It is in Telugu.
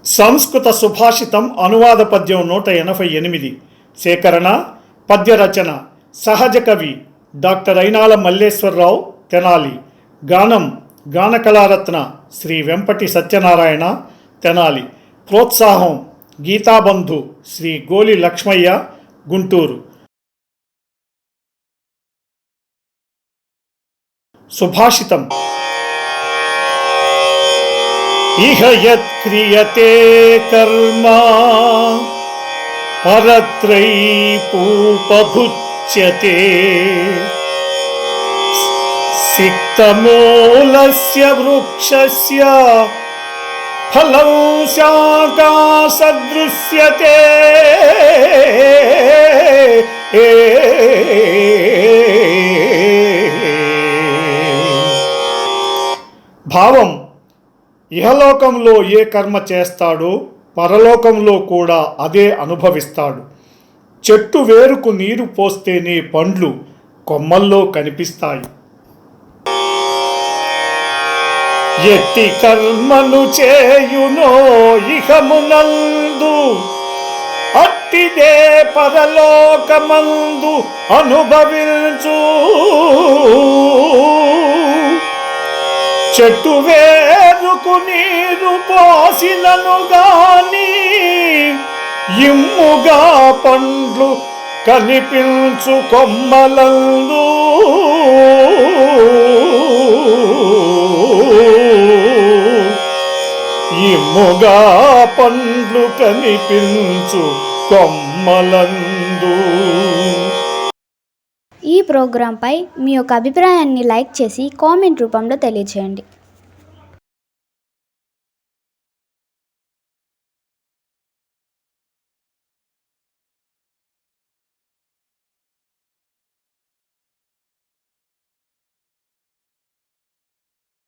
సంస్కృత సుభాషితం అనువాద పద్యం 188. సేకరణ పద్య రచన సహజ కవి డాక్టర్ అయినాల మల్లేశ్వరరావు తెనాలి. గానం గానకళారత్న శ్రీ వెంపటి సత్యనారాయణ తెనాలి. ప్రోత్సాహం గీతాబంధు శ్రీ గోలి లక్ష్మయ్య గుంటూరు. సుభాషితం. ఇహ యత్ క్రియతే కర్మ పరత్రైపూపభుచ్యతే సిక్తమూలస్య వృక్షస్య ఫలం శాఖా సదృశ్యతే. భావం: ఇహలోకంలో ఏ కర్మ చేస్తాడో పరలోకంలో కూడా అదే అనుభవిస్తాడు. చెట్టు వేరుకు నీరు పోస్తేనే పండ్లు కొమ్మల్లో కనిపిస్తాయి. ఎట్టి కర్మను చేయునో ఇహమునందు అట్టిదే పరలోకమందు అనుభవించు. చెట్టు వేరుకు నీరు పోసినను గాని ఇమ్ముగా పండ్లు కనిపించు కొమ్మలందు. ఇమ్ముగా పండ్లు కనిపించు కొమ్మలందు. ఈ ప్రోగ్రాంపై మీ యొక్క అభిప్రాయాన్ని లైక్ చేసి కామెంట్ రూపంలో తెలియజేయండి.